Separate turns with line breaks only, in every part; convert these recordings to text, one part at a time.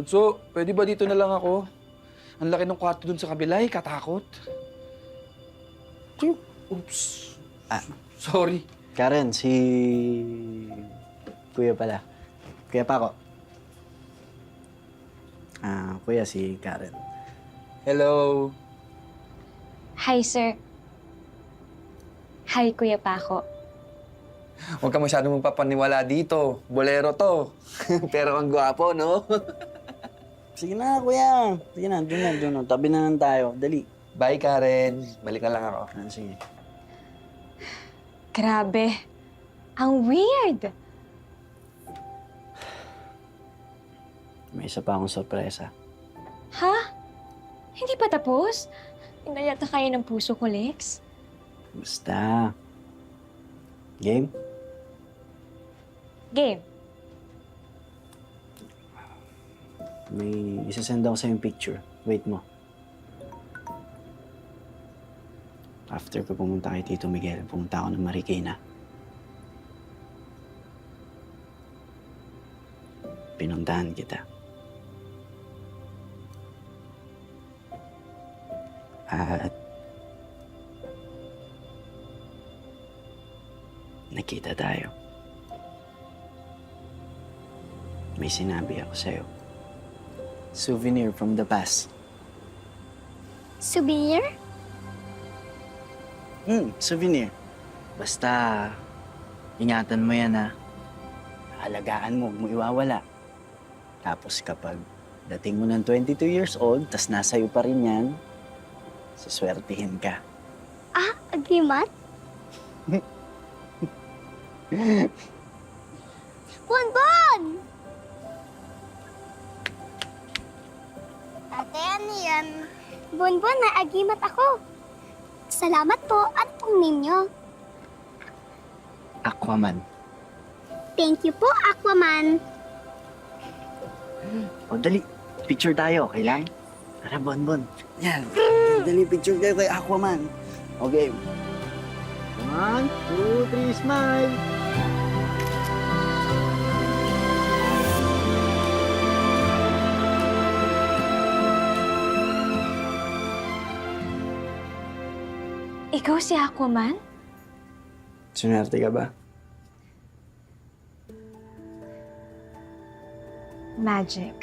Bunso, pwede ba dito na lang ako? Ang laki ng kwarto dun sa kabila, katakot. Oops. Sorry.
Karen, si... Kuya pala. Kuya Paco. Kuya, si Karen.
Hello.
Hi, sir. Hi, Kuya Paco.
Huwag ka masyadong magpapaniwala dito. Bolero to. Pero ang gwapo, no?
Sige na, kuya. Sige na, doon na. Tabi na lang tayo. Dali.
Bye, Karen. Balik na lang ako.
Sige.
Grabe. Ang weird.
May isa pa akong sorpresa.
Ha? Hindi pa tapos? Inayata kayo ng puso ko, Lex.
Basta. Game?
Game.
May isasend ako sa'yo yung picture. Wait mo. After ko pumunta kay Tito Miguel, pumunta ako ng Marikina. Pinuntahan kita. At nakita tayo. May sinabi ako sa'yo. Souvenir from the past.
Souvenir?
Souvenir. Basta, ingatan mo yan, ha. Alagaan mo, huwag mo iwawala. Tapos kapag dating mo ng 22 years old, tas nasa'yo pa rin yan, siswertihin ka.
Ah, agreement? Bonbon! Ate, ano yan? Bonbon, naagimat ako. Salamat po. Ano pong name niyo?
Aquaman.
Thank you po, Aquaman.
O, dali. Picture tayo, okay lang? Tara, Bonbon. Yan. Dali, picture kayo kay Aquaman. Okay. 1, 2, 3, smile!
Ikaw si Aquaman?
Sunerte ka ba?
Magic.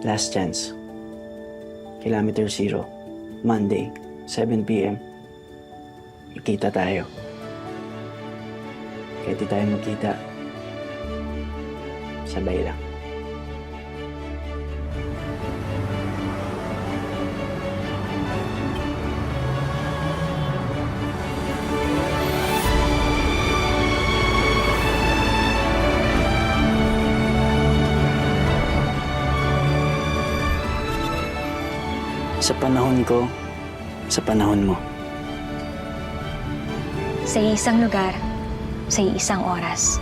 Last chance. Kilometer 0. Monday, 7 p.m. Ikita tayo. Kahit di tayo magkita, sabay lang. Sa panahon ko, sa panahon mo.
Sa isang lugar, sa isang oras.